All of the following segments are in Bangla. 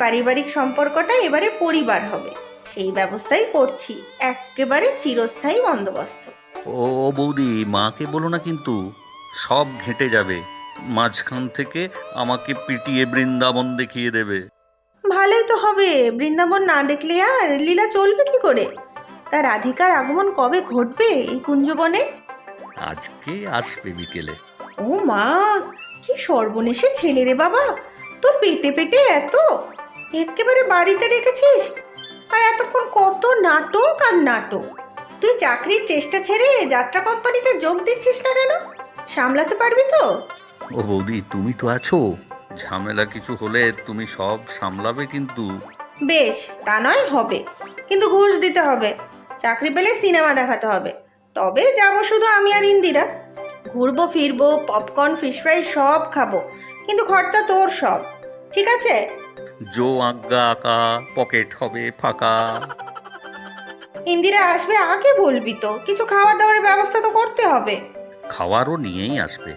পারিবারিক সম্পর্কটা এবারে পরিবার হবে, সেই ব্যবস্থাই করছি, একেবারে চিরস্থায়ী বন্দোবস্ত। ও বৌদি, মাকে বলো না কিন্তু, সব ঘেঁটে যাবে। মাঝখান থেকে আমাকে পিটিয়ে বৃন্দাবন দেখিয়ে দেবে। ভালোই তো হবে, বৃন্দাবন না দেখলে আর লীলা চলবে কি করে? তার রাধিকার আগমন কবে ঘটবে এই কুঞ্জবনে? আজকে আসবে বিকেলে। ও মা, কি সর্বনেশে ছেলে রে বাবা! তোর পেটে পেটে এত, একেবারে বাড়িতে রেখেছিস, আর এতক্ষণ কত নাটক আর নাটক! তুই চাকরির চেষ্টা ছেড়ে যাত্রা কোম্পানিতে যোগ দিচ্ছিস না কেন? সামলাতে পারবি তো? ও বৌদি, তুমি তো আছো, ঝামেলা কিছু হলে তুমি সব সামলাবে কিন্তু। বেশ, তা নয় হবে, কিন্তু ঘুষ দিতে হবে। চাকরি পেলে সিনেমা দেখাতে হবে, তবে যাব শুধু আমি আর ইন্দিরা। ঘুরবো ফিরবো, পপকর্ন ফিশ ফ্রাই সব খাবো, কিন্তু খরচা তোর সব, ঠিক আছে? জো আজ্ঞা আঁকা, পকেট হবে ফাঁকা। ইন্দিরা আসবে আগে বলবি তো, কিছু খাবার দাবারের ব্যবস্থা তো করতে হবে। খাওয়ারও নিয়েই আসবে।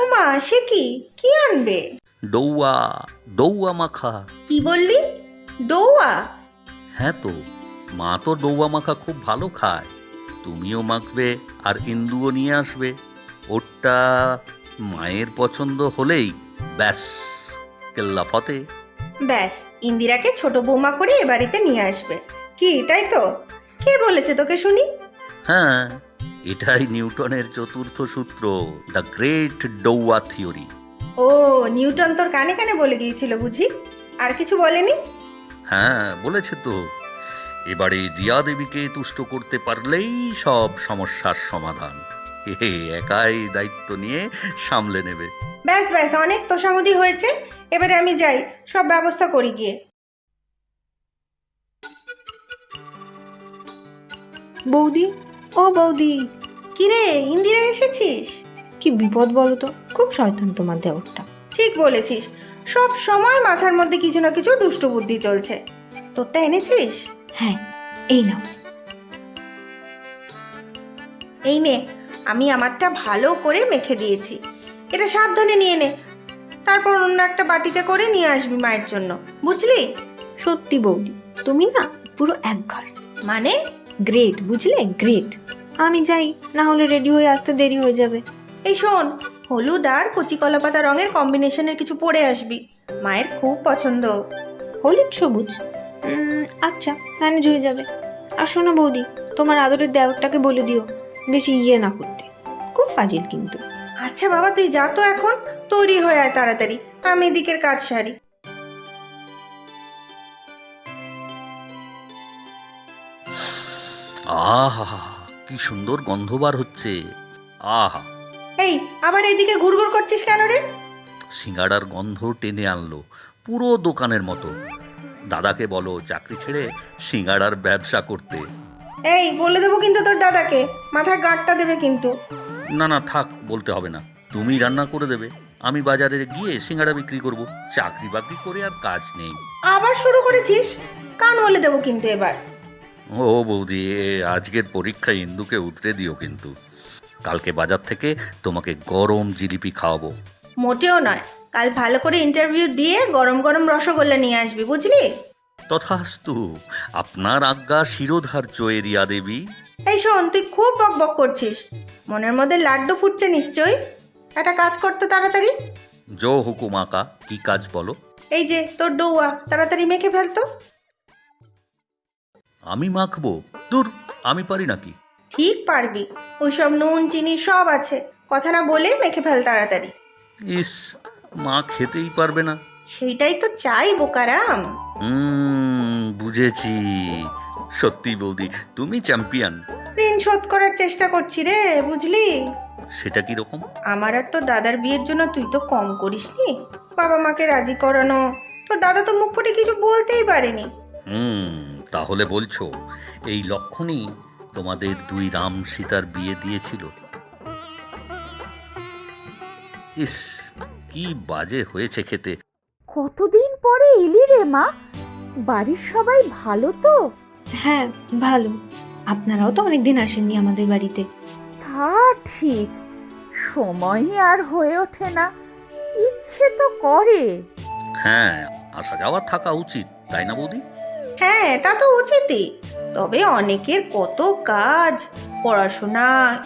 ওমা, সে কি কি আনবে? ডৌয়া, ডৌয়া মাখা। কি বললি? ডৌয়া? হ্যাঁ তো, মা তো ডৌয়া মাখা খুব ভালো খায়, তুমিও মাখবে আর ইন্দুও নিয়ে আসবে। ওটা মায়ের পছন্দ হলেই ব্যাস, কেল্লা ফতে। ব্যাস, ইন্দিরাকে ছোট বৌমা করে এ বাড়িতে নিয়ে আসবে, কি তাই তো? কে বলেছে তোকে শুনি? হ্যাঁ, এটাই নিউটনের চতুর্থ সূত্র, দ্য গ্রেট ডৌয়া থিওরি। ও, নিউটন তোর কানে কানে বলে গিয়েছিল বুঝি? আর কিছু বলেনি? হ্যাঁ, বলেছে তো, এবারে রিয়া দেবীকে তুষ্ট করতে পারলেই সব সমস্যার সমাধান। এ একাই দায়িত্ব নিয়ে সামলে নেবে। ব্যাস ব্যাস, অনেক তোষামোদি হয়েছে, এবারে আমি যাই, সব ব্যবস্থা করি গিয়ে। বৌদি, ও বৌদি, কিরে ইন্দিরা, এসেছিস? কি বিপদ বলো তো, খুব শয়তান তোমার দেওরটা। ঠিক বলেছিস, সব সময় মাথার মধ্যে কিছু না কিছু দুষ্ট বুদ্ধি চলছে। তোরটা এনেছিস? হ্যাঁ, এই নাও। এই নে, আমি আমারটা ভালো করে মেখে দিয়েছি, এটা সাবধানে নিয়ে নে, তারপর অন্য একটা বাটিতে করে নিয়ে আসবি মায়ের জন্য, বুঝলি? সত্যি বৌদি, তুমি না পুরো এক ঘর, মানে? গ্রেট, বুঝলে, গ্রেট। আমি যাই, না হলে রেডি হয়ে আসতে দেরি হয়ে যাবে। এই শোন, হলুদ আর কচি কলা পাতা রঙের কম্বিনেশনের কিছু পরে আসবি, মায়ের খুব পছন্দ। হলুদ সবুজ, আচ্ছা, ম্যানেজ হয়ে যাবে। আর শোনো বৌদি, তোমার আদরের দেওরটাকে বলে দিও বেশি ইয়ে না করতে, খুব ফাজিল কিন্তু। আচ্ছা বাবা, তুই যা তো এখন, তৈরি হয়ে আয় তাড়াতাড়ি, আমি এদিকের কাজ সারি। আহা, কি সুন্দর গন্ধ বার হচ্ছে। আহা, এই, আবার এদিকে ঘুরঘুর করছিস কেন রে? সিঙ্গাড়ার গন্ধ টেনে আনলো, পুরো দোকানের মতো। দাদাকে বলো চাকরি ছেড়ে সিঙ্গাড়ার ব্যবসা করতে। এই, বলে দেবো কিন্তু তোর দাদাকে, মাথায় গাঁটটা দেবে কিন্তু। না না, থাক, বলতে হবে না, তুমি রান্না করে দেবে, আমি বাজারে গিয়ে সিঙ্গাড়া বিক্রি করব। চাকরি বাকরি করে আর কাজ নেই। আবার শুরু করেছিস? কান বলে দেবো কিন্তু এবার। ও বৌদি, আজকের পরীক্ষায় ইন্দুকে উতরে দিও কিন্তু। কালকে বাজার থেকে তোমাকে গরম জিলিপি খাওয়াবো। মোটেও নয়, কাল ভালো করে ইন্টারভিউ দিয়ে গরম গরম রসগোল্লা নিয়ে আসবি, বুঝলি? তথাস্তু, আপনার আজ্ঞা শিরোধার্য রিয়া দেবী। এই শোন, তুই খুব বক বক করছিস, মনের মধ্যে লাড্ডু ফুটছে নিশ্চয়ই। একটা কাজ করতো তাড়াতাড়ি। জো হুকুম আকা, কি কাজ বলো? এই যে তোর ডৌয়া, তাড়াতাড়ি মেখে ফেলতো। আমি মাখবো? দূর, আমি পারি নাকি? ঠিক পারবি, ওইসব নুন চিনি সব আছে, কথা না বলে মেখে ফেল তাড়াতাড়ি। ইস, মা খেতেই পারবে না। সেইটাই তো চাই বোকারাম। বুঝেছি। সত্যি বৌদি, তুমি চ্যাম্পিয়ন। ঋণ শোধ করার চেষ্টা করছি রে, বুঝলি? সেটা কি রকম? আমার আর তোর দাদার বিয়ের জন্য তুই তো কম করিসনি, বাবা মাকে রাজি করানো। তোর দাদা তো মুখ ফুটে কিছু বলতেই পারেনি। তাহলে বলছো এই লক্ষণই তোমাদের দুই রাম সীতার বিয়ে দিয়েছিল? ইস, কি বাজে হয়েছে খেতে। কতদিন পরে এলি রে মা, বাড়ির সবাই ভালো তো? হ্যাঁ, ভালো। আপনারাও তো অনেকদিন আসেননি আমাদের বাড়িতে। তা ঠিক, সময়ই আর হয়ে ওঠে না, ইচ্ছে তো করে। হ্যাঁ, আসা যাওয়া থাকা উচিত, তাই না বৌদি? হ্যাঁ, তা তো উচিতই। তবে অনেকের কত কাজ, পড়াশোনা,